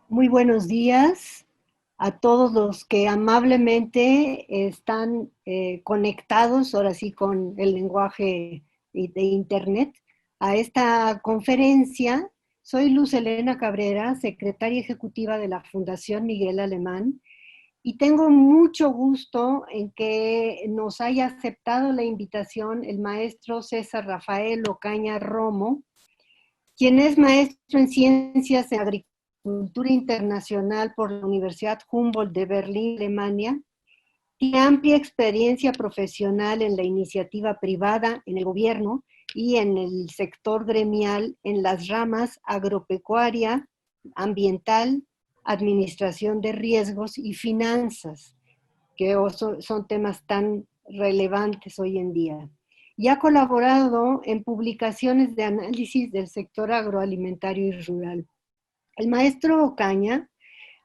Muy buenos días a todos los que amablemente están conectados, ahora sí, con el lenguaje de Internet, a esta conferencia. Soy Luz Helena Cabrera, secretaria ejecutiva de la Fundación Miguel Alemán, y tengo mucho gusto en que nos haya aceptado la invitación el maestro César Rafael Ocaña Romo, quien es maestro en Ciencias de Agricultura Internacional por la Universidad Humboldt de Berlín, Alemania. Tiene amplia experiencia profesional en la iniciativa privada, en el gobierno y en el sector gremial en las ramas agropecuaria, ambiental, administración de riesgos y finanzas, que son temas tan relevantes hoy en día. Y ha colaborado en publicaciones de análisis del sector agroalimentario y rural. El maestro Ocaña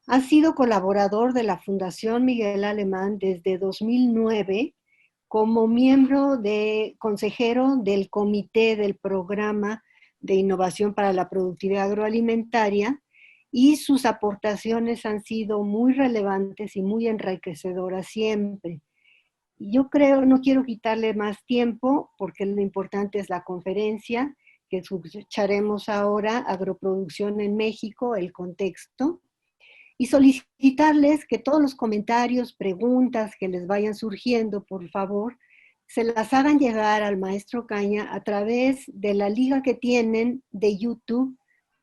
ha sido colaborador de la Fundación Miguel Alemán desde 2009 como miembro de consejero del Comité del Programa de Innovación para la Productividad Agroalimentaria, y sus aportaciones han sido muy relevantes y muy enriquecedoras siempre. Yo creo, no quiero quitarle más tiempo porque lo importante es la conferencia que escucharemos ahora, Agroproducción en México, el contexto, y solicitarles que todos los comentarios, preguntas que les vayan surgiendo, por favor, se las hagan llegar al maestro Caña a través de la liga que tienen de YouTube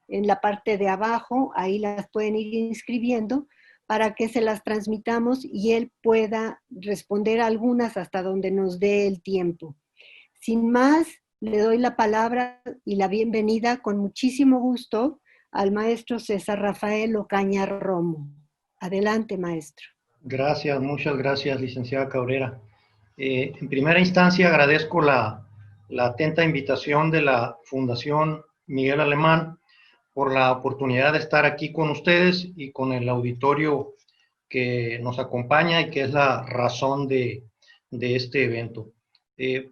en la parte de abajo. Ahí las pueden ir inscribiendo para que se las transmitamos y él pueda responder algunas hasta donde nos dé el tiempo. Sin más, le doy la palabra y la bienvenida con muchísimo gusto al maestro César Rafael Ocaña Romo. Adelante, maestro. Gracias, muchas gracias, licenciada Cabrera. En primera instancia, agradezco la atenta invitación de la Fundación Miguel Alemán por la oportunidad de estar aquí con ustedes y con el auditorio que nos acompaña y que es la razón de este evento.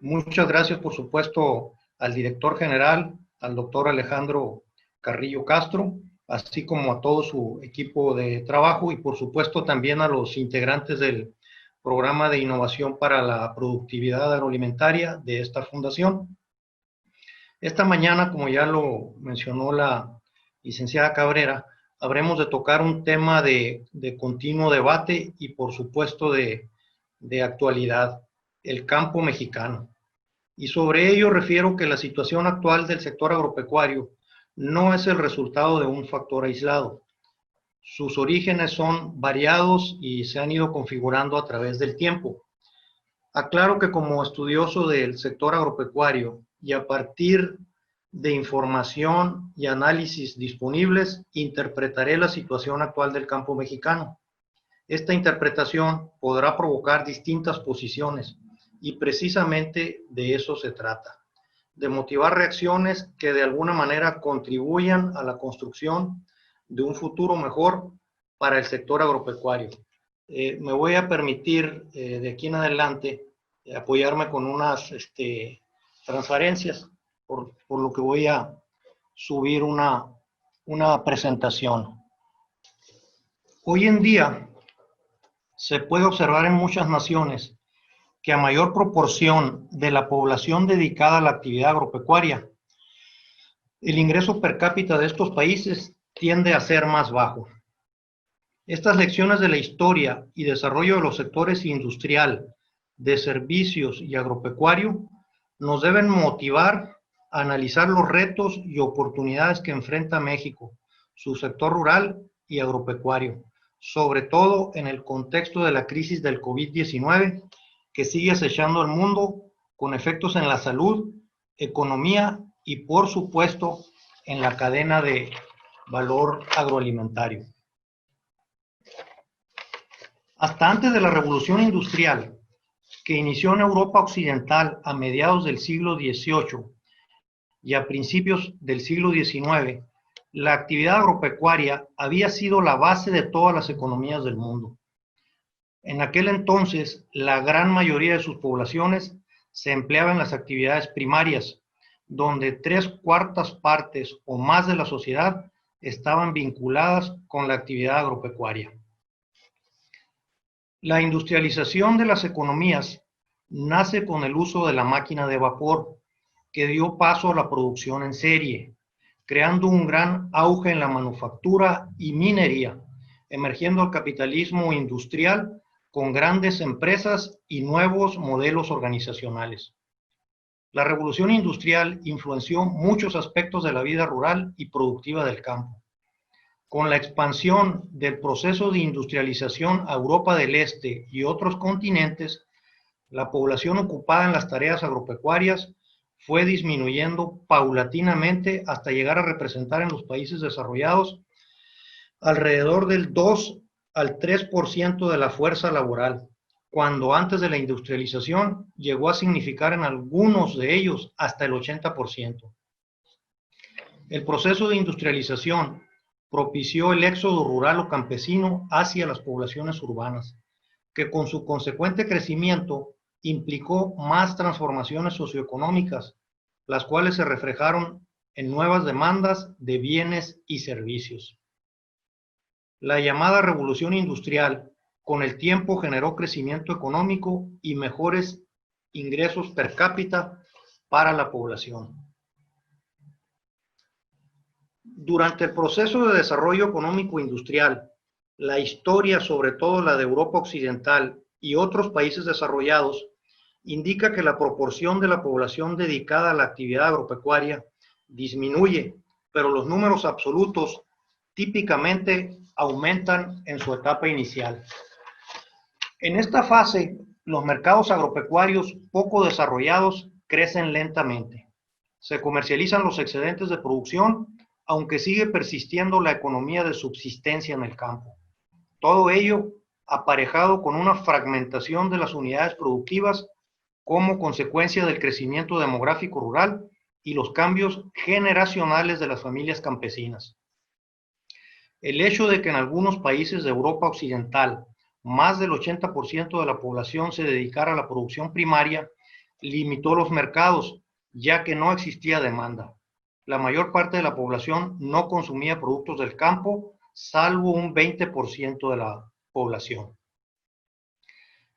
Muchas gracias, por supuesto, al director general, al doctor Alejandro Carrillo Castro, así como a todo su equipo de trabajo y, por supuesto, también a los integrantes del programa de innovación para la productividad agroalimentaria de esta fundación. Esta mañana, como ya lo mencionó la licenciada Cabrera, habremos de tocar un tema de continuo debate y, por supuesto, de actualidad, el campo mexicano. Y sobre ello refiero que la situación actual del sector agropecuario no es el resultado de un factor aislado. Sus orígenes son variados y se han ido configurando a través del tiempo. Aclaro que como estudioso del sector agropecuario y a partir de información y análisis disponibles, interpretaré la situación actual del campo mexicano. Esta interpretación podrá provocar distintas posiciones y precisamente de eso se trata, de motivar reacciones que de alguna manera contribuyan a la construcción de un futuro mejor para el sector agropecuario. Me voy a permitir de aquí en adelante apoyarme con unas transparencias, por lo que voy a subir una presentación. Hoy en día se puede observar en muchas naciones que a mayor proporción de la población dedicada a la actividad agropecuaria, el ingreso per cápita de estos países tiende a ser más bajo. Estas lecciones de la historia y desarrollo de los sectores industrial, de servicios y agropecuario nos deben motivar a analizar los retos y oportunidades que enfrenta México, su sector rural y agropecuario, sobre todo en el contexto de la crisis del COVID-19 que sigue acechando al mundo con efectos en la salud, economía y, por supuesto, en la cadena de valor agroalimentario. Hasta antes de la Revolución Industrial, que inició en Europa Occidental a mediados del siglo XVIII y a principios del siglo XIX, la actividad agropecuaria había sido la base de todas las economías del mundo. En aquel entonces, la gran mayoría de sus poblaciones se empleaba en las actividades primarias, donde 3/4 partes o más de la sociedad estaban vinculadas con la actividad agropecuaria. La industrialización de las economías nace con el uso de la máquina de vapor, que dio paso a la producción en serie, creando un gran auge en la manufactura y minería, emergiendo el capitalismo industrial con grandes empresas y nuevos modelos organizacionales. La revolución industrial influenció muchos aspectos de la vida rural y productiva del campo. Con la expansión del proceso de industrialización a Europa del Este y otros continentes, la población ocupada en las tareas agropecuarias fue disminuyendo paulatinamente hasta llegar a representar en los países desarrollados alrededor del 2 al 3% de la fuerza laboral, cuando antes de la industrialización llegó a significar en algunos de ellos hasta el 80%. El proceso de industrialización propició el éxodo rural o campesino hacia las poblaciones urbanas, que con su consecuente crecimiento implicó más transformaciones socioeconómicas, las cuales se reflejaron en nuevas demandas de bienes y servicios. La llamada revolución industrial, con el tiempo generó crecimiento económico y mejores ingresos per cápita para la población. Durante el proceso de desarrollo económico industrial, la historia, sobre todo la de Europa Occidental y otros países desarrollados, indica que la proporción de la población dedicada a la actividad agropecuaria disminuye, pero los números absolutos típicamente aumentan en su etapa inicial. En esta fase, los mercados agropecuarios poco desarrollados crecen lentamente. Se comercializan los excedentes de producción, aunque sigue persistiendo la economía de subsistencia en el campo. Todo ello aparejado con una fragmentación de las unidades productivas como consecuencia del crecimiento demográfico rural y los cambios generacionales de las familias campesinas. El hecho de que en algunos países de Europa Occidental más del 80% de la población se dedicara a la producción primaria limitó los mercados, ya que no existía demanda. La mayor parte de la población no consumía productos del campo, salvo un 20% de la población.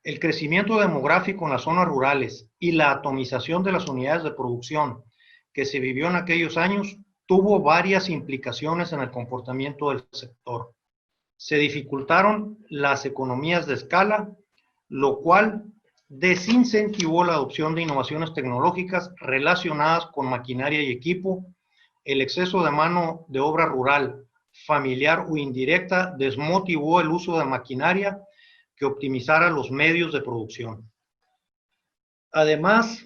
El crecimiento demográfico en las zonas rurales y la atomización de las unidades de producción que se vivió en aquellos años tuvo varias implicaciones en el comportamiento del sector. Se dificultaron las economías de escala, lo cual desincentivó la adopción de innovaciones tecnológicas relacionadas con maquinaria y equipo. El exceso de mano de obra rural, familiar o indirecta desmotivó el uso de maquinaria que optimizara los medios de producción. Además,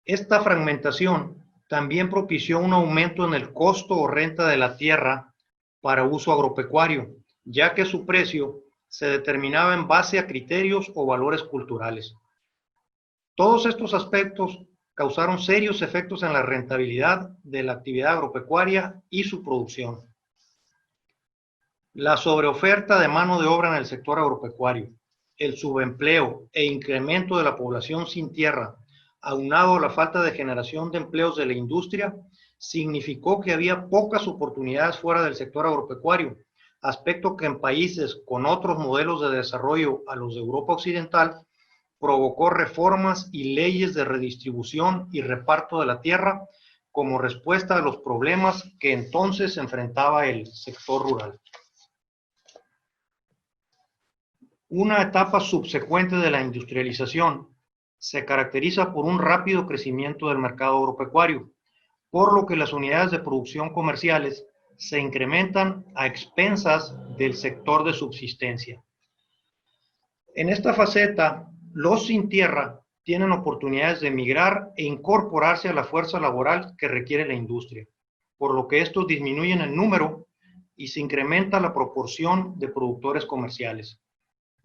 esta fragmentación también propició un aumento en el costo o renta de la tierra para uso agropecuario, ya que su precio se determinaba en base a criterios o valores culturales. Todos estos aspectos causaron serios efectos en la rentabilidad de la actividad agropecuaria y su producción. La sobreoferta de mano de obra en el sector agropecuario, el subempleo e incremento de la población sin tierra, aunado a la falta de generación de empleos de la industria, significó que había pocas oportunidades fuera del sector agropecuario, aspecto que en países con otros modelos de desarrollo a los de Europa Occidental provocó reformas y leyes de redistribución y reparto de la tierra como respuesta a los problemas que entonces enfrentaba el sector rural. Una etapa subsecuente de la industrialización se caracteriza por un rápido crecimiento del mercado agropecuario, por lo que las unidades de producción comerciales se incrementan a expensas del sector de subsistencia. En esta faceta, los sin tierra tienen oportunidades de migrar e incorporarse a la fuerza laboral que requiere la industria, por lo que estos disminuyen el número y se incrementa la proporción de productores comerciales.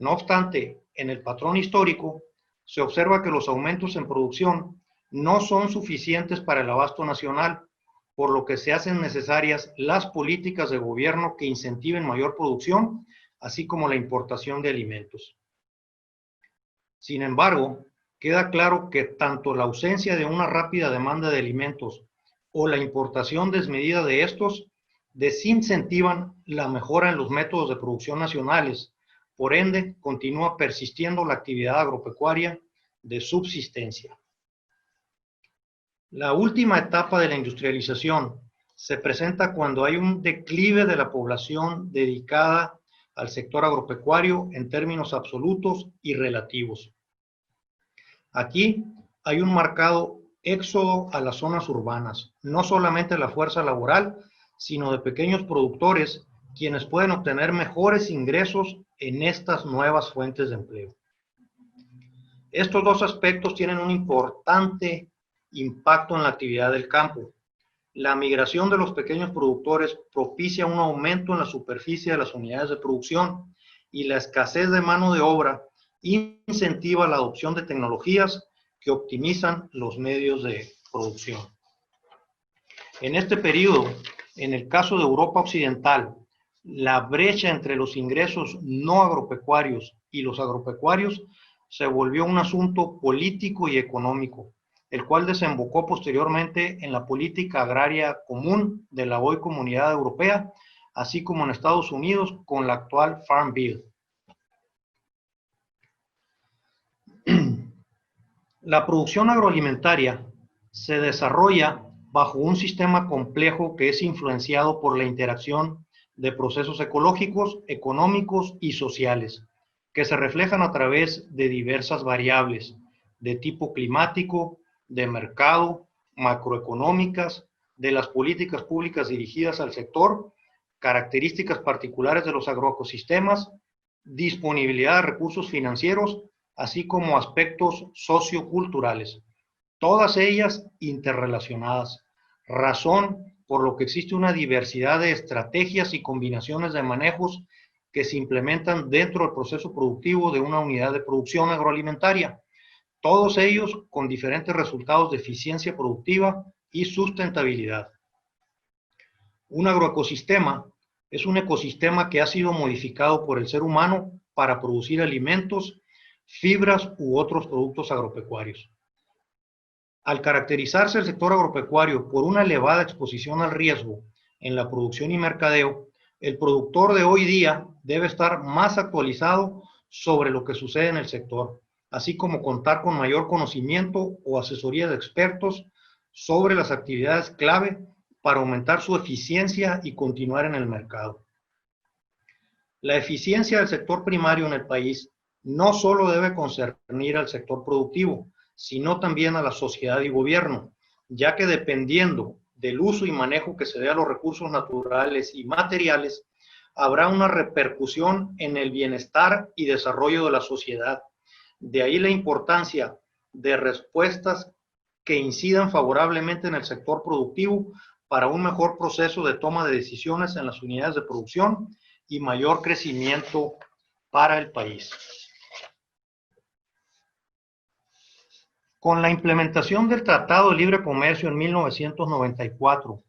No obstante, en el patrón histórico, se observa que los aumentos en producción no son suficientes para el abasto nacional, por lo que se hacen necesarias las políticas de gobierno que incentiven mayor producción, así como la importación de alimentos. Sin embargo, queda claro que tanto la ausencia de una rápida demanda de alimentos o la importación desmedida de estos desincentivan la mejora en los métodos de producción nacionales. Por ende, continúa persistiendo la actividad agropecuaria de subsistencia. La última etapa de la industrialización se presenta cuando hay un declive de la población dedicada al sector agropecuario en términos absolutos y relativos. Aquí hay un marcado éxodo a las zonas urbanas, no solamente la fuerza laboral, sino de pequeños productores, quienes pueden obtener mejores ingresos en estas nuevas fuentes de empleo. Estos dos aspectos tienen un importante impacto en la actividad del campo. La migración de los pequeños productores propicia un aumento en la superficie de las unidades de producción y la escasez de mano de obra incentiva la adopción de tecnologías que optimizan los medios de producción. En este periodo, en el caso de Europa Occidental, la brecha entre los ingresos no agropecuarios y los agropecuarios se volvió un asunto político y económico, el cual desembocó posteriormente en la política agraria común de la hoy Comunidad Europea, así como en Estados Unidos con la actual Farm Bill. La producción agroalimentaria se desarrolla bajo un sistema complejo que es influenciado por la interacción de procesos ecológicos, económicos y sociales, que se reflejan a través de diversas variables de tipo climático, de mercado, macroeconómicas, de las políticas públicas dirigidas al sector, características particulares de los agroecosistemas, disponibilidad de recursos financieros, así como aspectos socioculturales, todas ellas interrelacionadas, razón por lo que existe una diversidad de estrategias y combinaciones de manejos que se implementan dentro del proceso productivo de una unidad de producción agroalimentaria, todos ellos con diferentes resultados de eficiencia productiva y sustentabilidad. Un agroecosistema es un ecosistema que ha sido modificado por el ser humano para producir alimentos, fibras u otros productos agropecuarios. Al caracterizarse el sector agropecuario por una elevada exposición al riesgo en la producción y mercadeo, el productor de hoy día debe estar más actualizado sobre lo que sucede en el sector, así como contar con mayor conocimiento o asesoría de expertos sobre las actividades clave para aumentar su eficiencia y continuar en el mercado. La eficiencia del sector primario en el país no solo debe concernir al sector productivo, sino también a la sociedad y gobierno, ya que dependiendo del uso y manejo que se dé a los recursos naturales y materiales, habrá una repercusión en el bienestar y desarrollo de la sociedad. De ahí la importancia de respuestas que incidan favorablemente en el sector productivo para un mejor proceso de toma de decisiones en las unidades de producción y mayor crecimiento para el país. Con la implementación del Tratado de Libre Comercio en 1994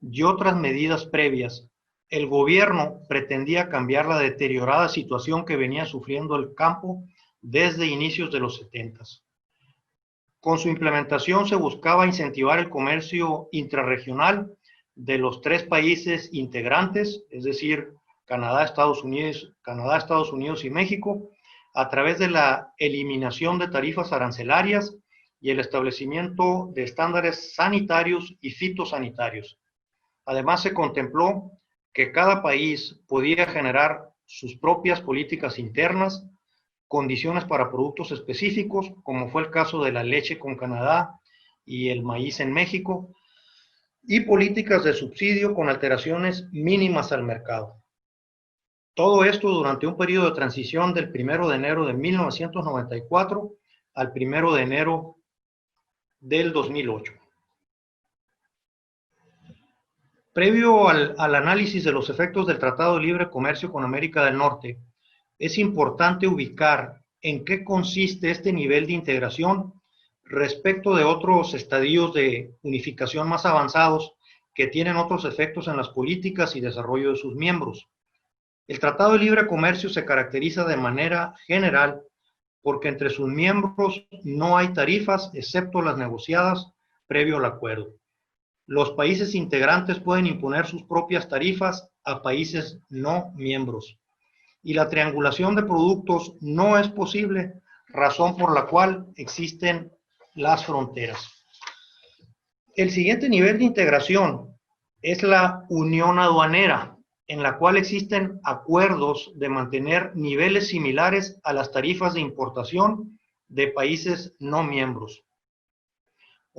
y otras medidas previas, el gobierno pretendía cambiar la deteriorada situación que venía sufriendo el campo desde inicios de los 70. Con su implementación se buscaba incentivar el comercio intrarregional de los tres países integrantes, es decir, Canadá, Estados Unidos y México, a través de la eliminación de tarifas arancelarias y el establecimiento de estándares sanitarios y fitosanitarios. Además, se contempló que cada país podía generar sus propias políticas internas, condiciones para productos específicos, como fue el caso de la leche con Canadá y el maíz en México, y políticas de subsidio con alteraciones mínimas al mercado. Todo esto durante un periodo de transición del 1 de enero de 1994 al 1 de enero del 2008. Previo al análisis de los efectos del Tratado de Libre Comercio con América del Norte, es importante ubicar en qué consiste este nivel de integración respecto de otros estadios de unificación más avanzados que tienen otros efectos en las políticas y desarrollo de sus miembros. El Tratado de Libre Comercio se caracteriza de manera general porque entre sus miembros no hay tarifas excepto las negociadas previo al acuerdo. Los países integrantes pueden imponer sus propias tarifas a países no miembros. Y la triangulación de productos no es posible, razón por la cual existen las fronteras. El siguiente nivel de integración es la unión aduanera, en la cual existen acuerdos de mantener niveles similares a las tarifas de importación de países no miembros.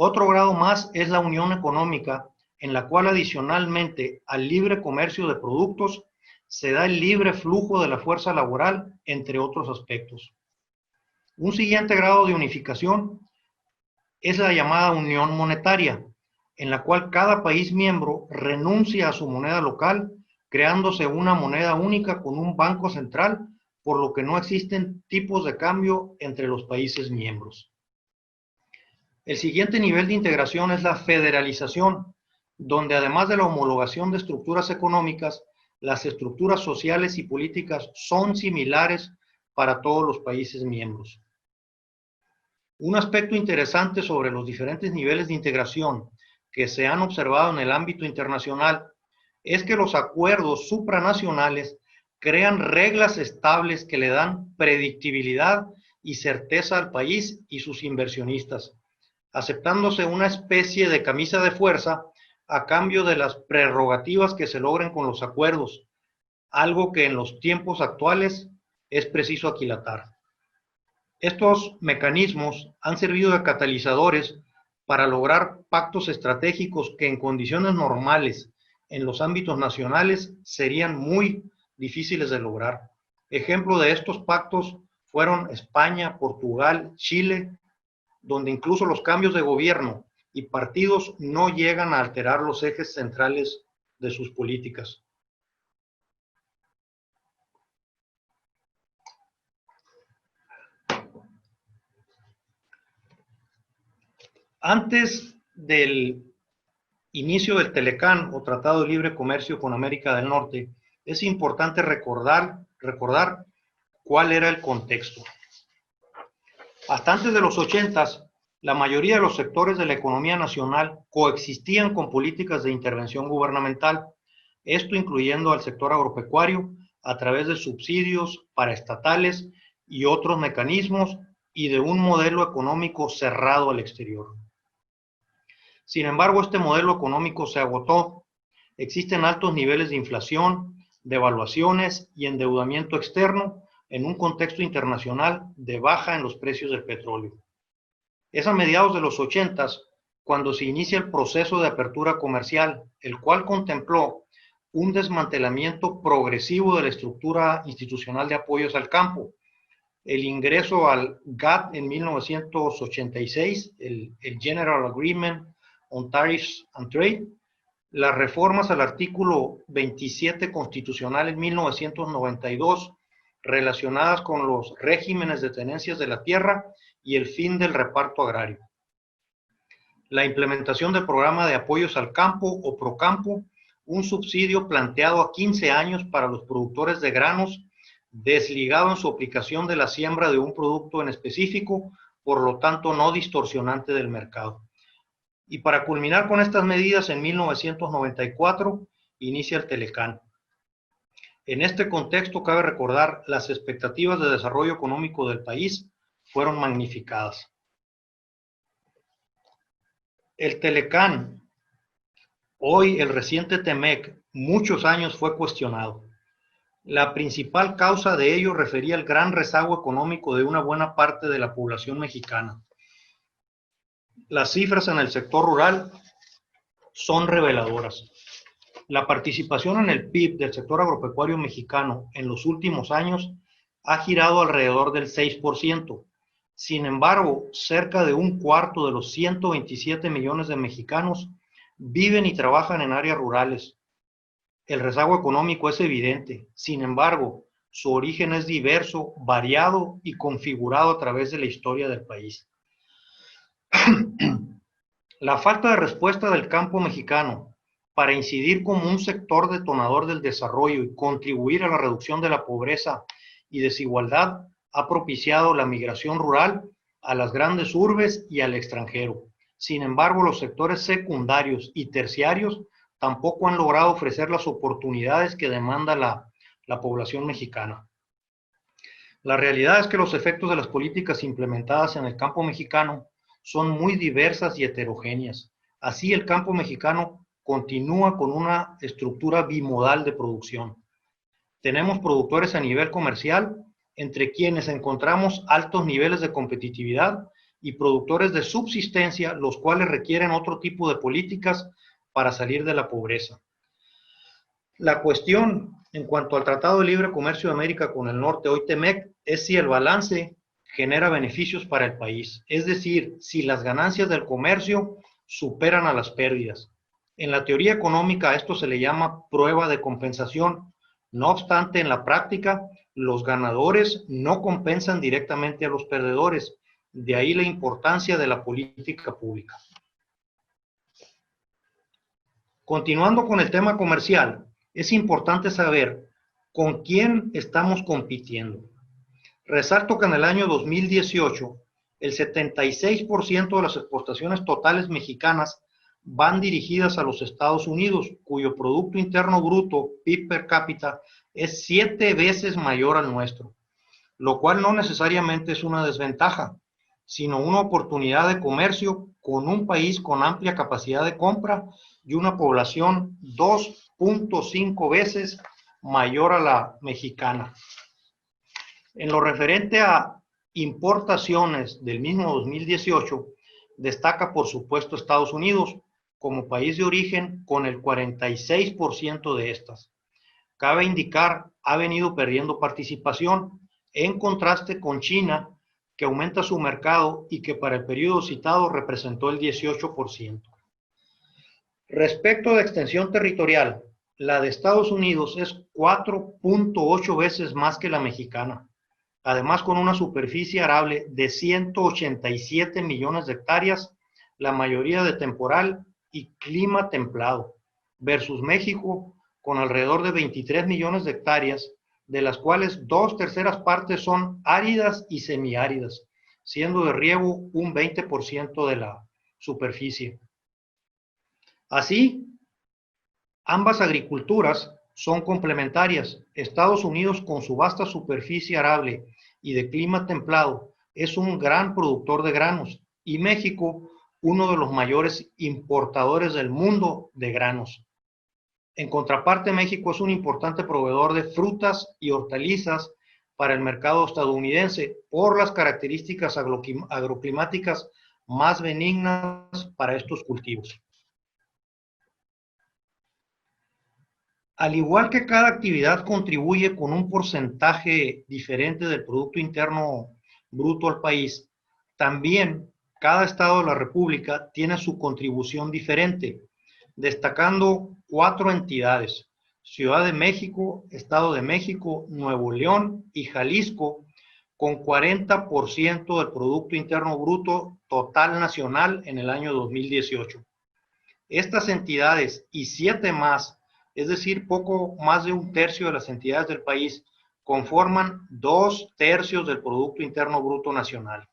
Otro grado más es la unión económica, en la cual adicionalmente al libre comercio de productos se da el libre flujo de la fuerza laboral, entre otros aspectos. Un siguiente grado de unificación es la llamada unión monetaria, en la cual cada país miembro renuncia a su moneda local, creándose una moneda única con un banco central, por lo que no existen tipos de cambio entre los países miembros. El siguiente nivel de integración es la federalización, donde además de la homologación de estructuras económicas, las estructuras sociales y políticas son similares para todos los países miembros. Un aspecto interesante sobre los diferentes niveles de integración que se han observado en el ámbito internacional es que los acuerdos supranacionales crean reglas estables que le dan predictibilidad y certeza al país y sus inversionistas, aceptándose una especie de camisa de fuerza a cambio de las prerrogativas que se logren con los acuerdos, algo que en los tiempos actuales es preciso aquilatar. Estos mecanismos han servido de catalizadores para lograr pactos estratégicos que en condiciones normales en los ámbitos nacionales serían muy difíciles de lograr. Ejemplo de estos pactos fueron España, Portugal, Chile, donde incluso los cambios de gobierno y partidos no llegan a alterar los ejes centrales de sus políticas. Antes del inicio del Telecán o Tratado de Libre Comercio con América del Norte, es importante recordar cuál era el contexto. Hasta antes de los 80s, la mayoría de los sectores de la economía nacional coexistían con políticas de intervención gubernamental, esto incluyendo al sector agropecuario a través de subsidios paraestatales y otros mecanismos y de un modelo económico cerrado al exterior. Sin embargo, este modelo económico se agotó. Existen altos niveles de inflación, devaluaciones y endeudamiento externo en un contexto internacional de baja en los precios del petróleo. Es a mediados de los 80s cuando se inicia el proceso de apertura comercial, el cual contempló un desmantelamiento progresivo de la estructura institucional de apoyos al campo, el ingreso al GATT en 1986, el General Agreement on Tariffs and Trade, las reformas al artículo 27 constitucional en 1992 relacionadas con los regímenes de tenencias de la tierra y el fin del reparto agrario. La implementación del programa de apoyos al campo o Procampo, un subsidio planteado a 15 años para los productores de granos, desligado en su aplicación de la siembra de un producto en específico, por lo tanto no distorsionante del mercado. Y para culminar con estas medidas, en 1994 inicia el Telecán. En este contexto cabe recordar las expectativas de desarrollo económico del país fueron magnificadas. El Telecán, hoy el reciente Temec, muchos años fue cuestionado. La principal causa de ello refería al gran rezago económico de una buena parte de la población mexicana. Las cifras en el sector rural son reveladoras. La participación en el PIB del sector agropecuario mexicano en los últimos años ha girado alrededor del 6%. Sin embargo, cerca de un cuarto de los 127 millones de mexicanos viven y trabajan en áreas rurales. El rezago económico es evidente. Sin embargo, su origen es diverso, variado y configurado a través de la historia del país. La falta de respuesta del campo mexicano para incidir como un sector detonador del desarrollo y contribuir a la reducción de la pobreza y desigualdad ha propiciado la migración rural a las grandes urbes y al extranjero, Sin embargo, los sectores secundarios y terciarios tampoco han logrado ofrecer las oportunidades que demanda la población mexicana. La realidad es que los efectos de las políticas implementadas en el campo mexicano son muy diversas y heterogéneas. Así, el campo mexicano continúa con una estructura bimodal de producción. Tenemos productores a nivel comercial, entre quienes encontramos altos niveles de competitividad, y productores de subsistencia, los cuales requieren otro tipo de políticas para salir de la pobreza. La cuestión en cuanto al Tratado de Libre Comercio de América con el Norte, hoy TEMEC, es si el balance genera beneficios para el país, es decir, si las ganancias del comercio superan a las pérdidas. En la teoría económica a esto se le llama prueba de compensación. No obstante, en la práctica, los ganadores no compensan directamente a los perdedores. De ahí la importancia de la política pública. Continuando con el tema comercial, es importante saber con quién estamos compitiendo. Resalto que en el año 2018, el 76% de las exportaciones totales mexicanas van dirigidas a los Estados Unidos, cuyo Producto Interno Bruto, PIB per cápita, es 7 veces mayor al nuestro, lo cual no necesariamente es una desventaja, sino una oportunidad de comercio con un país con amplia capacidad de compra y una población 2.5 veces mayor a la mexicana. En lo referente a importaciones del mismo 2018, destaca por supuesto Estados Unidos como país de origen con el 46% de estas. Cabe indicar, ha venido perdiendo participación, en contraste con China, que aumenta su mercado y que para el periodo citado representó el 18%. Respecto de extensión territorial, la de Estados Unidos es 4.8 veces más que la mexicana, además con una superficie arable de 187 millones de hectáreas, la mayoría de temporal y clima templado, versus México con alrededor de 23 millones de hectáreas, de las cuales 2/3 partes son áridas y semiáridas, siendo de riego un 20% de la superficie. Así, ambas agriculturas son complementarias. Estados Unidos, con su vasta superficie arable y de clima templado, es un gran productor de granos, y México, uno de los mayores importadores del mundo de granos. En contraparte, México es un importante proveedor de frutas y hortalizas para el mercado estadounidense por las características agroclimáticas más benignas para estos cultivos. Al igual que cada actividad contribuye con un porcentaje diferente del Producto Interno Bruto al país, también cada estado de la República tiene su contribución diferente, destacando 4 entidades: Ciudad de México, Estado de México, Nuevo León y Jalisco, con 40% del Producto Interno Bruto total nacional en el año 2018. Estas entidades y 7 más, es decir, poco más de 1/3 de las entidades del país, conforman 2/3 del Producto Interno Bruto nacional.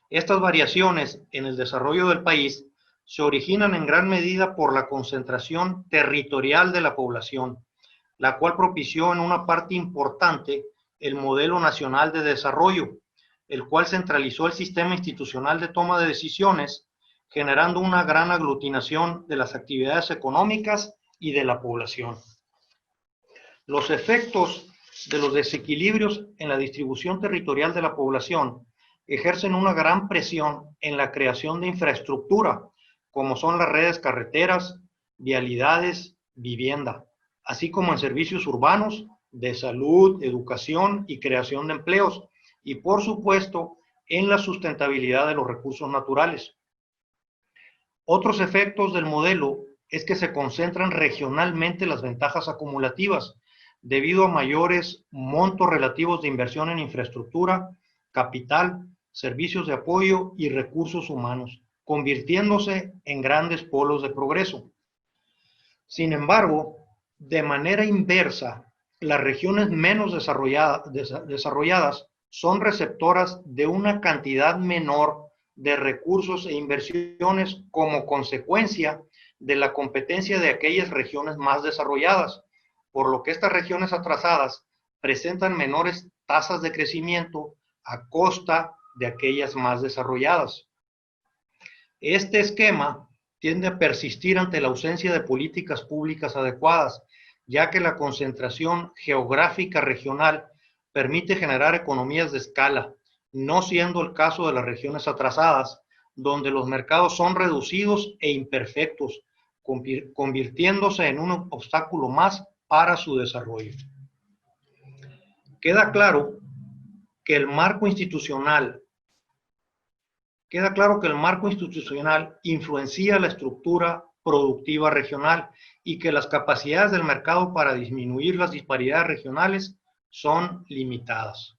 Estas variaciones en el desarrollo del país se originan en gran medida por la concentración territorial de la población, la cual propició en una parte importante el modelo nacional de desarrollo, el cual centralizó el sistema institucional de toma de decisiones, generando una gran aglutinación de las actividades económicas y de la población. Los efectos de los desequilibrios en la distribución territorial de la población ejercen una gran presión en la creación de infraestructura, como son las redes carreteras, vialidades, vivienda, así como en servicios urbanos, de salud, educación y creación de empleos, y por supuesto en la sustentabilidad de los recursos naturales. Otros efectos del modelo es que se concentran regionalmente las ventajas acumulativas, debido a mayores montos relativos de inversión en infraestructura, capital, servicios de apoyo y recursos humanos, convirtiéndose en grandes polos de progreso. Sin embargo, de manera inversa, las regiones menos desarrolladas son receptoras de una cantidad menor de recursos e inversiones como consecuencia de la competencia de aquellas regiones más desarrolladas, por lo que estas regiones atrasadas presentan menores tasas de crecimiento a costa de aquellas más desarrolladas. Este esquema tiende a persistir ante la ausencia de políticas públicas adecuadas, ya que la concentración geográfica regional permite generar economías de escala, no siendo el caso de las regiones atrasadas, donde los mercados son reducidos e imperfectos, convirtiéndose en un obstáculo más para su desarrollo. Queda claro que el marco institucional influencia la estructura productiva regional y que las capacidades del mercado para disminuir las disparidades regionales son limitadas.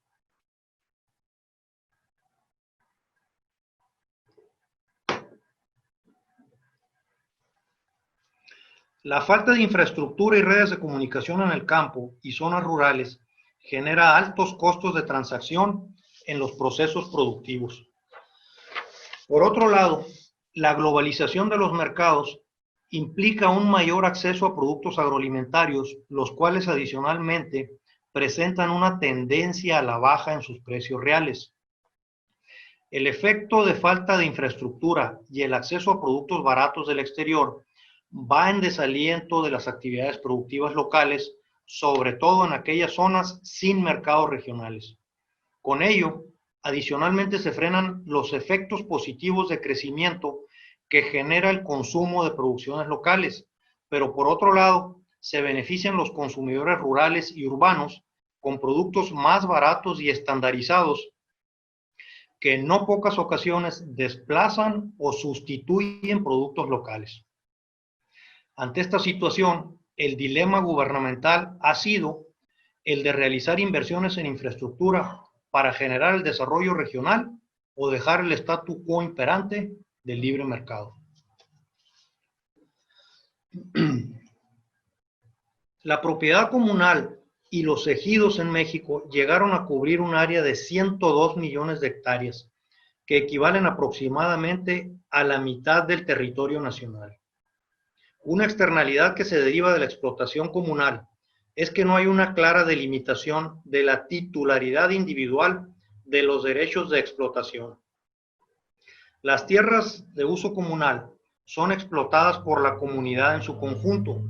La falta de infraestructura y redes de comunicación en el campo y zonas rurales genera altos costos de transacción en los procesos productivos. Por otro lado, la globalización de los mercados implica un mayor acceso a productos agroalimentarios, los cuales adicionalmente presentan una tendencia a la baja en sus precios reales. El efecto de falta de infraestructura y el acceso a productos baratos del exterior va en desaliento de las actividades productivas locales, sobre todo en aquellas zonas sin mercados regionales. Con ello, adicionalmente se frenan los efectos positivos de crecimiento que genera el consumo de producciones locales, pero por otro lado, se benefician los consumidores rurales y urbanos con productos más baratos y estandarizados que en no pocas ocasiones desplazan o sustituyen productos locales. Ante esta situación, el dilema gubernamental ha sido el de realizar inversiones en infraestructura para generar el desarrollo regional o dejar el statu quo imperante del libre mercado. La propiedad comunal y los ejidos en México llegaron a cubrir un área de 102 millones de hectáreas, que equivalen aproximadamente a la mitad del territorio nacional. Una externalidad que se deriva de la explotación comunal es que no hay una clara delimitación de la titularidad individual de los derechos de explotación. Las tierras de uso comunal son explotadas por la comunidad en su conjunto,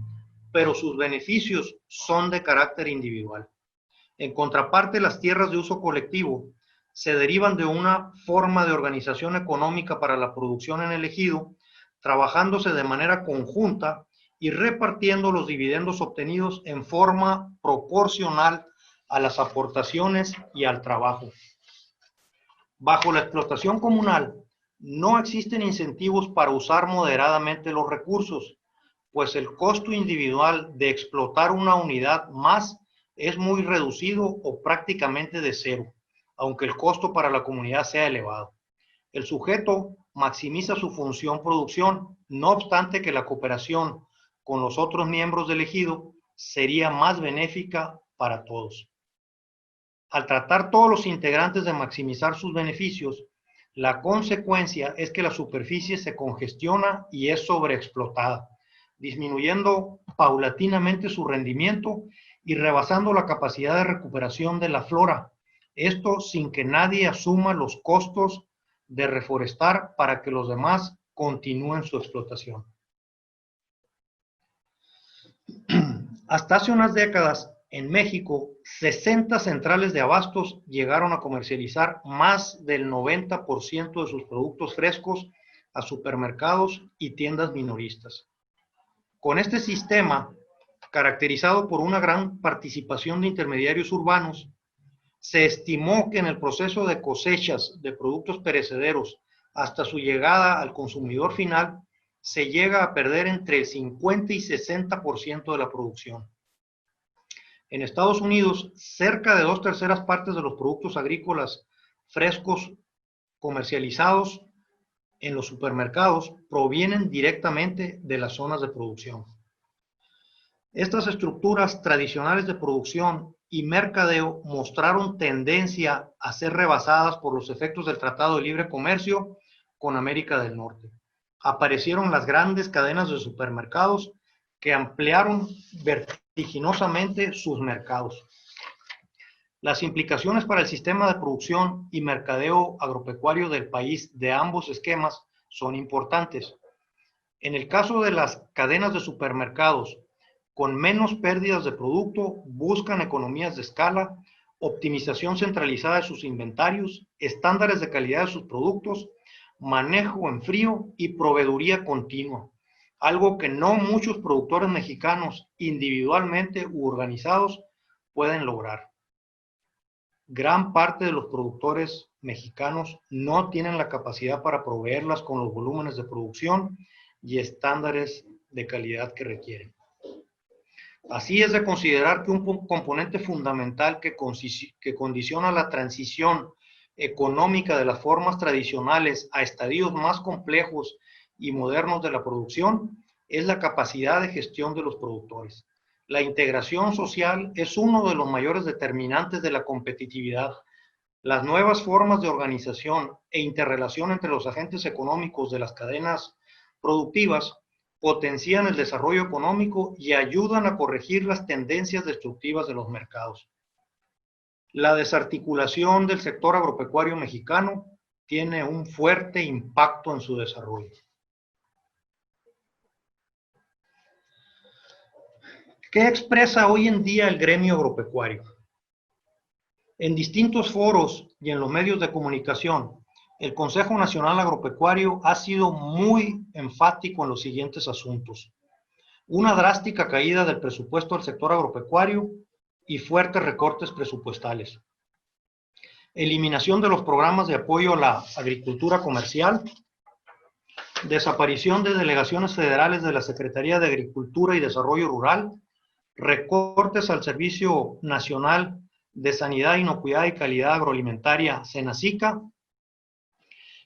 pero sus beneficios son de carácter individual. En contraparte, las tierras de uso colectivo se derivan de una forma de organización económica para la producción en el ejido, trabajándose de manera conjunta y repartiendo los dividendos obtenidos en forma proporcional a las aportaciones y al trabajo. Bajo la explotación comunal, no existen incentivos para usar moderadamente los recursos, pues el costo individual de explotar una unidad más es muy reducido o prácticamente de cero, aunque el costo para la comunidad sea elevado. El sujeto maximiza su función producción, no obstante que la cooperación con los otros miembros del ejido sería más benéfica para todos. Al tratar todos los integrantes de maximizar sus beneficios, la consecuencia es que la superficie se congestiona y es sobreexplotada, disminuyendo paulatinamente su rendimiento y rebasando la capacidad de recuperación de la flora. Esto sin que nadie asuma los costos de reforestar para que los demás continúen su explotación. Hasta hace unas décadas, en México, 60 centrales de abastos llegaron a comercializar más del 90% de sus productos frescos a supermercados y tiendas minoristas. Con este sistema, caracterizado por una gran participación de intermediarios urbanos, se estimó que en el proceso de cosechas de productos perecederos hasta su llegada al consumidor final, se llega a perder entre el 50 y 60% de la producción. En Estados Unidos, cerca de 2/3 partes de los productos agrícolas frescos comercializados en los supermercados provienen directamente de las zonas de producción. Estas estructuras tradicionales de producción y mercadeo mostraron tendencia a ser rebasadas por los efectos del Tratado de Libre Comercio con América del Norte. Aparecieron las grandes cadenas de supermercados que ampliaron vertiginosamente sus mercados. Las implicaciones para el sistema de producción y mercadeo agropecuario del país de ambos esquemas son importantes. En el caso de las cadenas de supermercados, con menos pérdidas de producto, buscan economías de escala, optimización centralizada de sus inventarios, estándares de calidad de sus productos, manejo en frío y proveeduría continua, algo que no muchos productores mexicanos, individualmente u organizados, pueden lograr. Gran parte de los productores mexicanos no tienen la capacidad para proveerlas con los volúmenes de producción y estándares de calidad que requieren. Así es de considerar que un componente fundamental que condiciona la transición económica de las formas tradicionales a estadios más complejos y modernos de la producción es la capacidad de gestión de los productores. La integración social es uno de los mayores determinantes de la competitividad. Las nuevas formas de organización e interrelación entre los agentes económicos de las cadenas productivas potencian el desarrollo económico y ayudan a corregir las tendencias destructivas de los mercados. La desarticulación del sector agropecuario mexicano tiene un fuerte impacto en su desarrollo. ¿Qué expresa hoy en día el gremio agropecuario? En distintos foros y en los medios de comunicación, el Consejo Nacional Agropecuario ha sido muy enfático en los siguientes asuntos: una drástica caída del presupuesto del sector agropecuario y fuertes recortes presupuestales, eliminación de los programas de apoyo a la agricultura comercial, desaparición de delegaciones federales de la Secretaría de Agricultura y Desarrollo Rural, recortes al Servicio Nacional de Sanidad, Inocuidad y Calidad Agroalimentaria, SENASICA,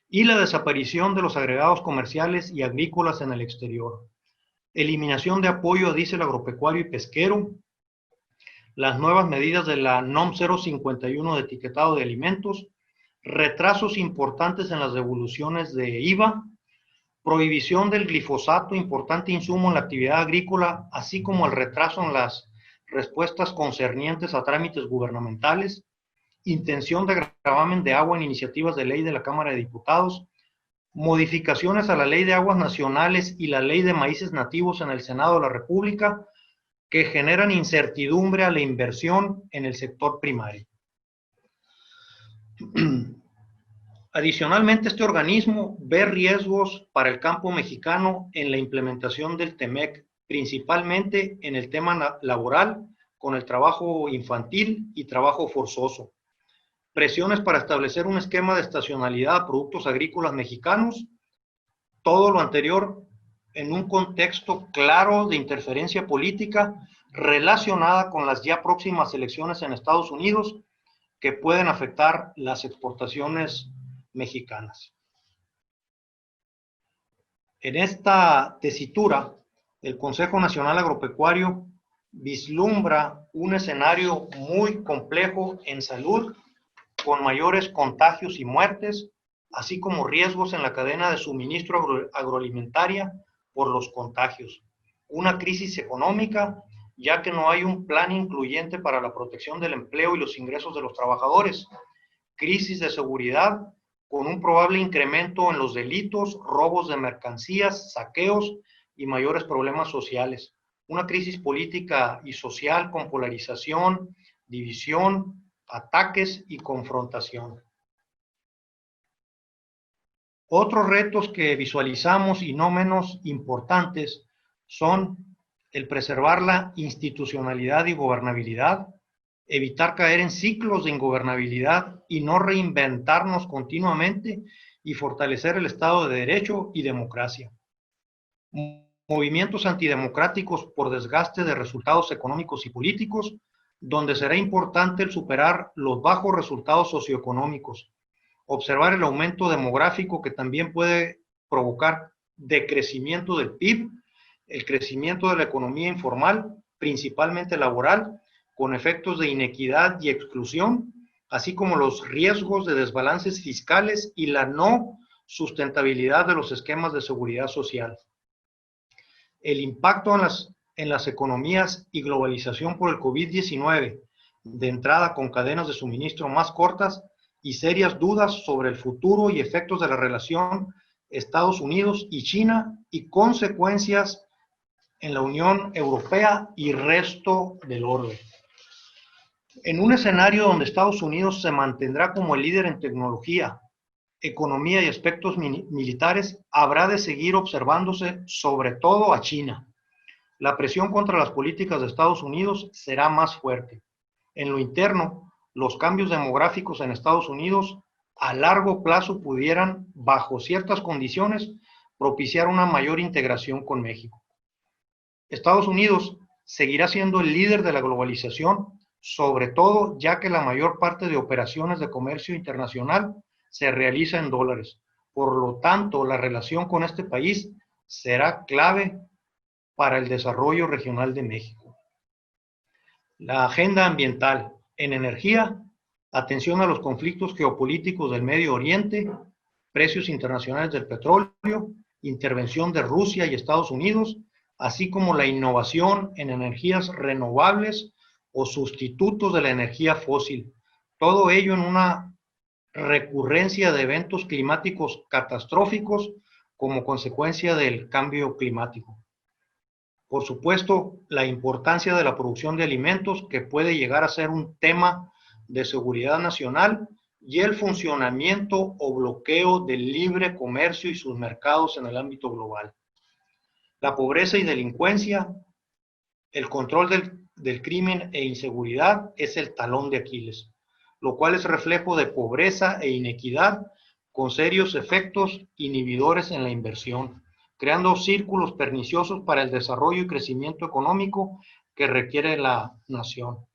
y la desaparición de los agregados comerciales y agrícolas en el exterior, eliminación de apoyo a diésel agropecuario y pesquero, las nuevas medidas de la NOM 051 de etiquetado de alimentos, retrasos importantes en las devoluciones de IVA, prohibición del glifosato, importante insumo en la actividad agrícola, así como el retraso en las respuestas concernientes a trámites gubernamentales, intención de gravamen de agua en iniciativas de ley de la Cámara de Diputados, modificaciones a la Ley de Aguas Nacionales y la Ley de Maíces Nativos en el Senado de la República, que generan incertidumbre a la inversión en el sector primario. Adicionalmente, este organismo ve riesgos para el campo mexicano en la implementación del TEMEC, principalmente en el tema laboral, con el trabajo infantil y trabajo forzoso. Presiones para establecer un esquema de estacionalidad a productos agrícolas mexicanos. Todo lo anterior en un contexto claro de interferencia política relacionada con las ya próximas elecciones en Estados Unidos que pueden afectar las exportaciones mexicanas. En esta tesitura, el Consejo Nacional Agropecuario vislumbra un escenario muy complejo en salud, con mayores contagios y muertes, así como riesgos en la cadena de suministro agroalimentaria por los contagios. Una crisis económica, ya que no hay un plan incluyente para la protección del empleo y los ingresos de los trabajadores. Crisis de seguridad, con un probable incremento en los delitos, robos de mercancías, saqueos y mayores problemas sociales. Una crisis política y social con polarización, división, ataques y confrontación. Otros retos que visualizamos y no menos importantes son el preservar la institucionalidad y gobernabilidad, evitar caer en ciclos de ingobernabilidad y no reinventarnos continuamente y fortalecer el Estado de Derecho y democracia. Movimientos antidemocráticos por desgaste de resultados económicos y políticos, donde será importante el superar los bajos resultados socioeconómicos, observar el aumento demográfico que también puede provocar decrecimiento del PIB, el crecimiento de la economía informal, principalmente laboral, con efectos de inequidad y exclusión, así como los riesgos de desbalances fiscales y la no sustentabilidad de los esquemas de seguridad social, el impacto en las economías y globalización por el COVID-19, de entrada con cadenas de suministro más cortas y serias dudas sobre el futuro y efectos de la relación Estados Unidos y China y consecuencias en la Unión Europea y resto del orden. En un escenario donde Estados Unidos se mantendrá como el líder en tecnología, economía y aspectos militares, habrá de seguir observándose sobre todo a China. La presión contra las políticas de Estados Unidos será más fuerte. En lo interno, los cambios demográficos en Estados Unidos a largo plazo pudieran, bajo ciertas condiciones, propiciar una mayor integración con México. Estados Unidos seguirá siendo el líder de la globalización, sobre todo ya que la mayor parte de operaciones de comercio internacional se realiza en dólares. Por lo tanto, la relación con este país será clave para el desarrollo regional de México. La agenda ambiental en energía, atención a los conflictos geopolíticos del Medio Oriente, precios internacionales del petróleo, intervención de Rusia y Estados Unidos, así como la innovación en energías renovables o sustitutos de la energía fósil. Todo ello en una recurrencia de eventos climáticos catastróficos como consecuencia del cambio climático. Por supuesto, la importancia de la producción de alimentos, que puede llegar a ser un tema de seguridad nacional, y el funcionamiento o bloqueo del libre comercio y sus mercados en el ámbito global. La pobreza y delincuencia, el control del crimen e inseguridad es el talón de Aquiles, lo cual es reflejo de pobreza e inequidad con serios efectos inhibidores en la inversión, creando círculos perniciosos para el desarrollo y crecimiento económico que requiere la nación.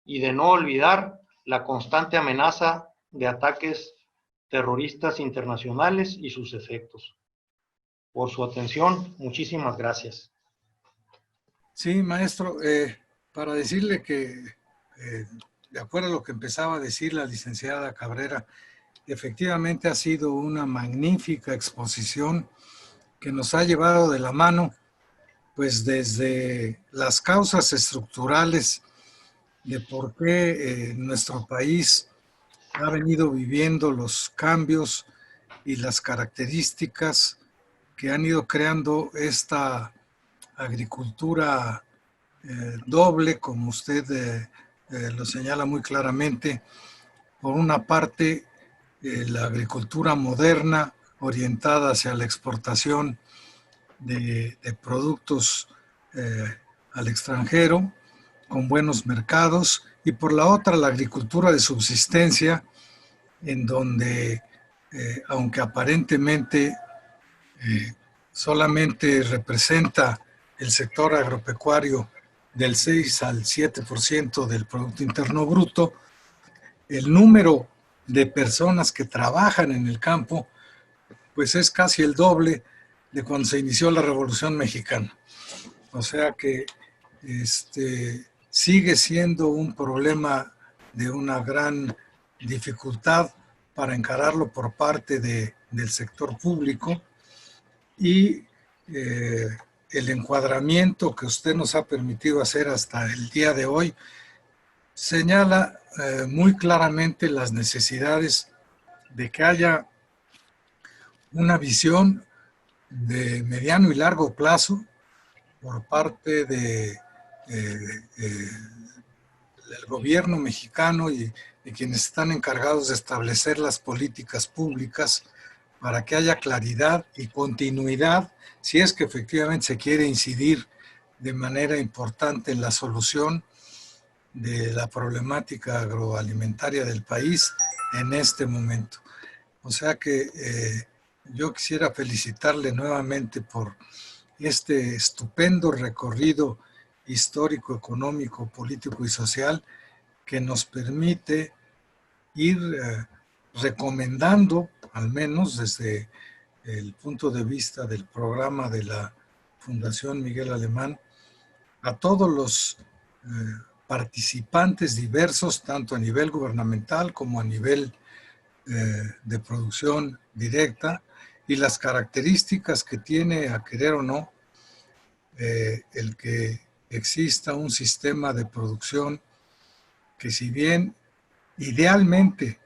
Y de no olvidar la constante amenaza de ataques terroristas internacionales y sus efectos. Por su atención, muchísimas gracias. Sí, maestro, para decirle que, de acuerdo a lo que empezaba a decir la licenciada Cabrera, efectivamente ha sido una magnífica exposición que nos ha llevado de la mano, pues desde las causas estructurales de por qué nuestro país ha venido viviendo los cambios y las características que han ido creando esta agricultura doble, como usted lo señala muy claramente. Por una parte, la agricultura moderna orientada hacia la exportación de productos al extranjero, con buenos mercados, y por la otra, la agricultura de subsistencia, en donde, aunque aparentemente solamente representa el sector agropecuario del 6 al 7% del Producto Interno Bruto, el número de personas que trabajan en el campo pues es casi el doble de cuando se inició la Revolución Mexicana. O sea que sigue siendo un problema de una gran dificultad para encararlo por parte del sector público, y el encuadramiento que usted nos ha permitido hacer hasta el día de hoy señala muy claramente las necesidades de que haya una visión de mediano y largo plazo por parte del gobierno mexicano y de quienes están encargados de establecer las políticas públicas para que haya claridad y continuidad, si es que efectivamente se quiere incidir de manera importante en la solución de la problemática agroalimentaria del país en este momento. O sea que yo quisiera felicitarle nuevamente por este estupendo recorrido histórico, económico, político y social que nos permite ir recomendando, al menos desde el punto de vista del programa de la Fundación Miguel Alemán, a todos los participantes diversos, tanto a nivel gubernamental como a nivel de producción directa, y las características que tiene, a querer o no, el que exista un sistema de producción que, si bien idealmente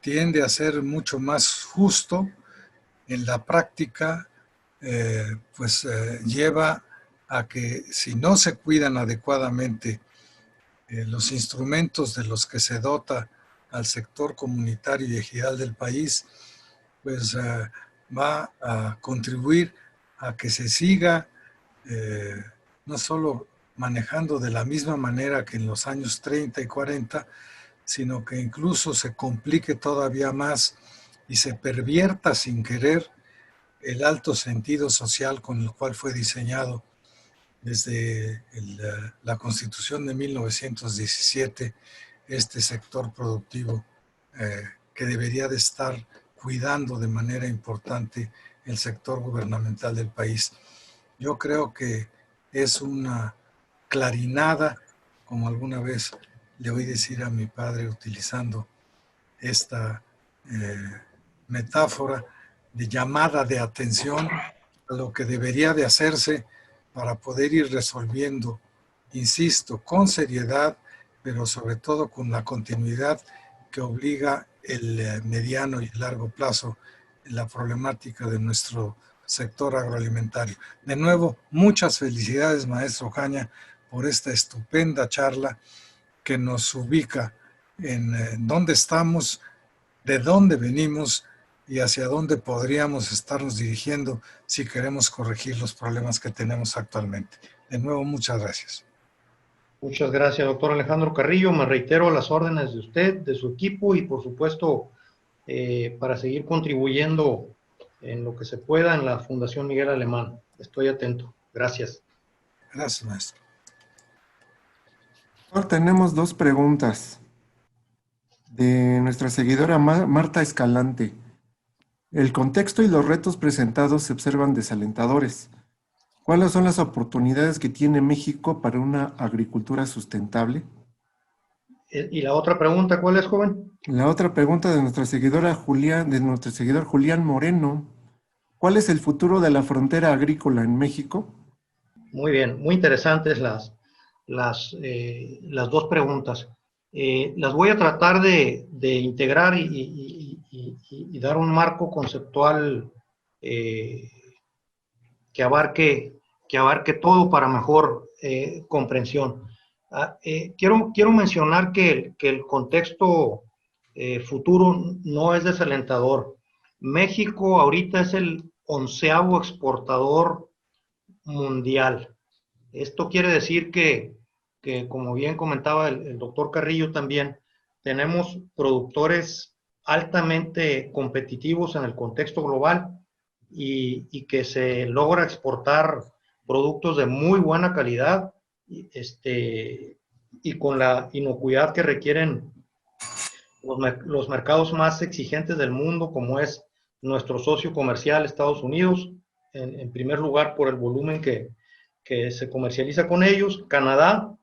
tiende a ser mucho más justo, en la práctica lleva a que, si no se cuidan adecuadamente los instrumentos de los que se dota al sector comunitario y ejidal del país, pues va a contribuir a que se siga no solo manejando de la misma manera que en los años 30 y 40, sino que incluso se complique todavía más y se pervierta sin querer el alto sentido social con el cual fue diseñado desde la Constitución de 1917 este sector productivo que debería de estar cuidando de manera importante el sector gubernamental del país. Yo creo que es una clarinada, como alguna vez le oí decir a mi padre utilizando esta metáfora de llamada de atención a lo que debería de hacerse para poder ir resolviendo, insisto, con seriedad, pero sobre todo con la continuidad que obliga el mediano y largo plazo en la problemática de nuestro sector agroalimentario. De nuevo, muchas felicidades, maestro Ocaña, por esta estupenda charla que nos ubica en dónde estamos, de dónde venimos y hacia dónde podríamos estarnos dirigiendo si queremos corregir los problemas que tenemos actualmente. De nuevo, muchas gracias. Muchas gracias, doctor Alejandro Carrillo. Me reitero a las órdenes de usted, de su equipo y, por supuesto, para seguir contribuyendo en lo que se pueda en la Fundación Miguel Alemán. Estoy atento. Gracias. Gracias, maestro. Ahora tenemos dos preguntas de nuestra seguidora Marta Escalante. El contexto y los retos presentados se observan desalentadores. ¿Cuáles son las oportunidades que tiene México para una agricultura sustentable? ¿Y la otra pregunta cuál es, joven? La otra pregunta de nuestra seguidora de nuestro seguidor Julián Moreno. ¿Cuál es el futuro de la frontera agrícola en México? Muy bien, muy interesantes las dos preguntas. Las voy a tratar de integrar y dar un marco conceptual que abarque todo para mejor comprensión. Quiero mencionar que el contexto futuro no es desalentador. México ahorita es el 11º exportador mundial. Esto quiere decir que como bien comentaba el doctor Carrillo también, tenemos productores altamente competitivos en el contexto global y que se logra exportar productos de muy buena calidad y con la inocuidad que requieren los mercados más exigentes del mundo, como es nuestro socio comercial Estados Unidos, en primer lugar por el volumen que se comercializa con ellos, Canadá,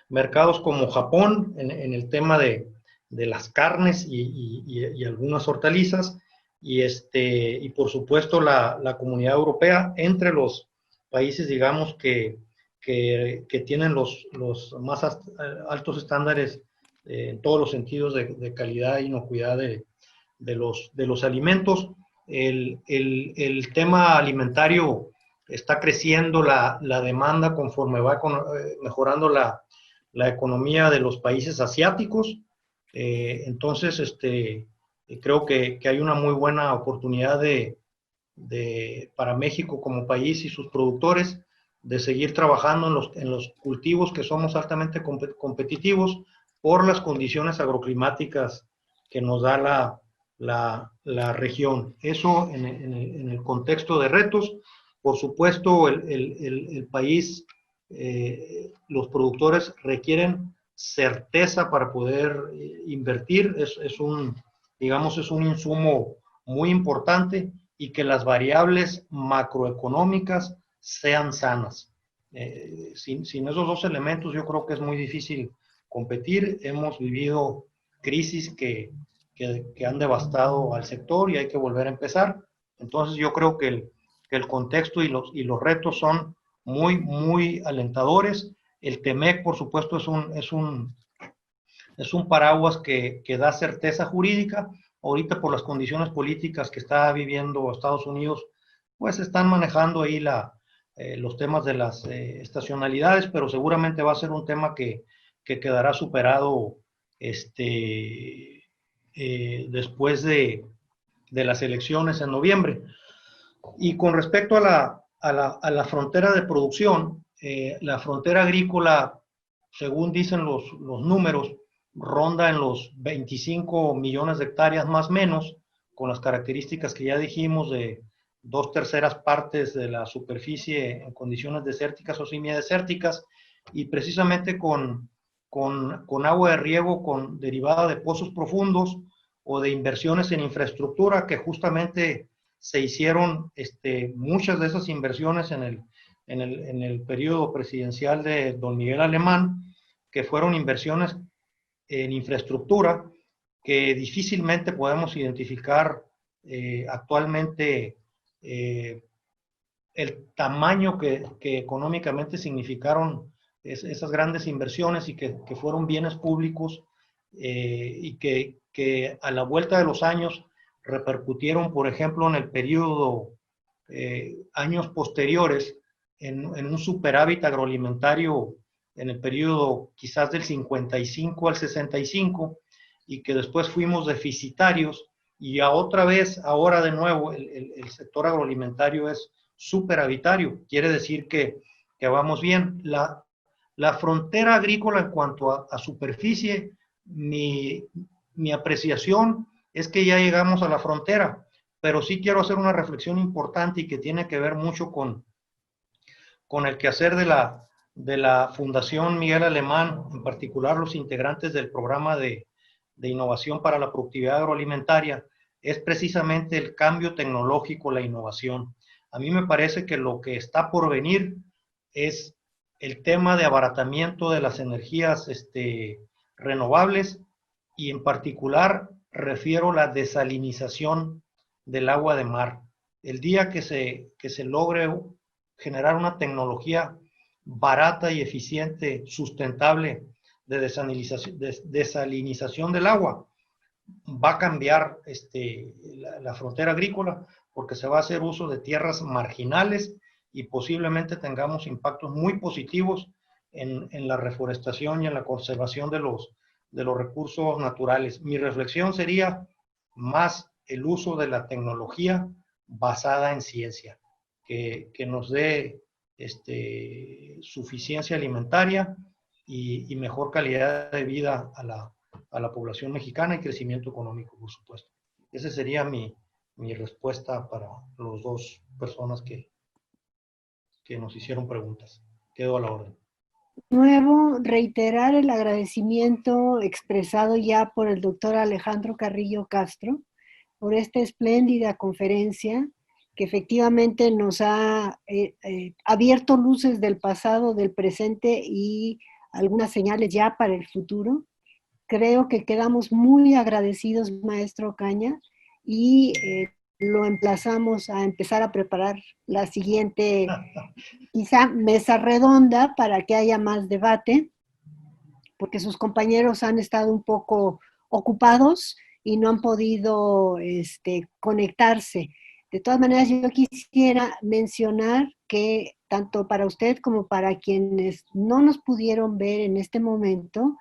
mercados como Japón en el tema de las carnes y algunas hortalizas, y por supuesto la Comunidad Europea, entre los países, digamos, que tienen los más altos estándares en todos los sentidos de calidad e inocuidad de los alimentos. El tema alimentario está creciendo la demanda conforme va mejorando la economía de los países asiáticos. Entonces, creo que hay una muy buena oportunidad para México como país y sus productores de seguir trabajando en los cultivos que somos altamente competitivos por las condiciones agroclimáticas que nos da la región. Eso en el contexto de retos. Por supuesto, el país, los productores requieren certeza para poder invertir. Es un insumo muy importante y que las variables macroeconómicas sean sanas. Sin esos dos elementos yo creo que es muy difícil competir. Hemos vivido crisis que han devastado al sector y hay que volver a empezar. Entonces yo creo que el contexto y los retos son muy, muy alentadores. El TEMEC, por supuesto, es un paraguas que da certeza jurídica. Ahorita por las condiciones políticas que está viviendo Estados Unidos, pues están manejando ahí los temas de las estacionalidades, pero seguramente va a ser un tema que quedará superado después de las elecciones en noviembre. Y con respecto a la frontera de producción, la frontera agrícola, según dicen los números, ronda en los 25 millones de hectáreas más o menos, con las características que ya dijimos de 2/3 partes de la superficie en condiciones desérticas o semidesérticas, y precisamente con agua de riego derivada de pozos profundos o de inversiones en infraestructura, que justamente se hicieron muchas de esas inversiones en el periodo presidencial de don Miguel Alemán, que fueron inversiones en infraestructura que difícilmente podemos identificar actualmente el tamaño que económicamente significaron esas grandes inversiones y que fueron bienes públicos y que a la vuelta de los años repercutieron, por ejemplo, en el periodo, años posteriores, en un superávit agroalimentario en el periodo quizás del 55 al 65, y que después fuimos deficitarios, y otra vez, ahora de nuevo, el sector agroalimentario es superavitario. Quiere decir que vamos bien. La frontera agrícola en cuanto a superficie, mi apreciación es que ya llegamos a la frontera, pero sí quiero hacer una reflexión importante y que tiene que ver mucho con el quehacer de la Fundación Miguel Alemán, en particular los integrantes del programa de innovación para la productividad agroalimentaria, es precisamente el cambio tecnológico, la innovación. A mí me parece que lo que está por venir es el tema de abaratamiento de las energías renovables, y en particular refiero a la desalinización del agua de mar. El día que se logre generar una tecnología barata y eficiente, sustentable, de desalinización del agua, va a cambiar la frontera agrícola, porque se va a hacer uso de tierras marginales y posiblemente tengamos impactos muy positivos en la reforestación y en la conservación de los recursos naturales. Mi reflexión sería más el uso de la tecnología basada en ciencia, que nos dé suficiencia alimentaria y mejor calidad de vida a la población mexicana, y crecimiento económico, por supuesto. Esa sería mi respuesta para las dos personas que nos hicieron preguntas. Quedo a la orden. Nuevo, reiterar el agradecimiento expresado ya por el doctor Alejandro Carrillo Castro por esta espléndida conferencia que efectivamente nos ha abierto luces del pasado, del presente y algunas señales ya para el futuro. Creo que quedamos muy agradecidos, maestro Ocaña, y lo emplazamos a empezar a preparar la siguiente, quizá mesa redonda, para que haya más debate, porque sus compañeros han estado un poco ocupados y no han podido conectarse. De todas maneras, yo quisiera mencionar que tanto para usted como para quienes no nos pudieron ver en este momento,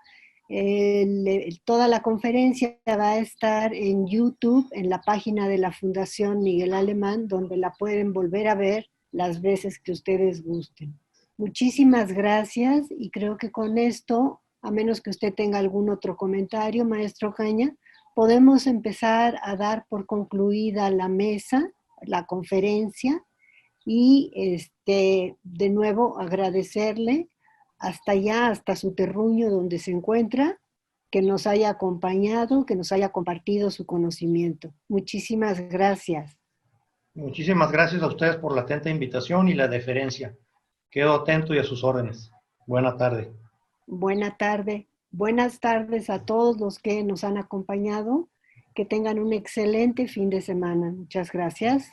toda la conferencia va a estar en YouTube, en la página de la Fundación Miguel Alemán, donde la pueden volver a ver las veces que ustedes gusten. Muchísimas gracias, y creo que con esto, a menos que usted tenga algún otro comentario, maestro Ocaña, podemos empezar a dar por concluida la mesa, la conferencia, y de nuevo agradecerle hasta allá, hasta su terruño donde se encuentra, que nos haya acompañado, que nos haya compartido su conocimiento. Muchísimas gracias. Muchísimas gracias a ustedes por la atenta invitación y la deferencia. Quedo atento y a sus órdenes. Buena tarde. Buena tarde. Buenas tardes a todos los que nos han acompañado. Que tengan un excelente fin de semana. Muchas gracias.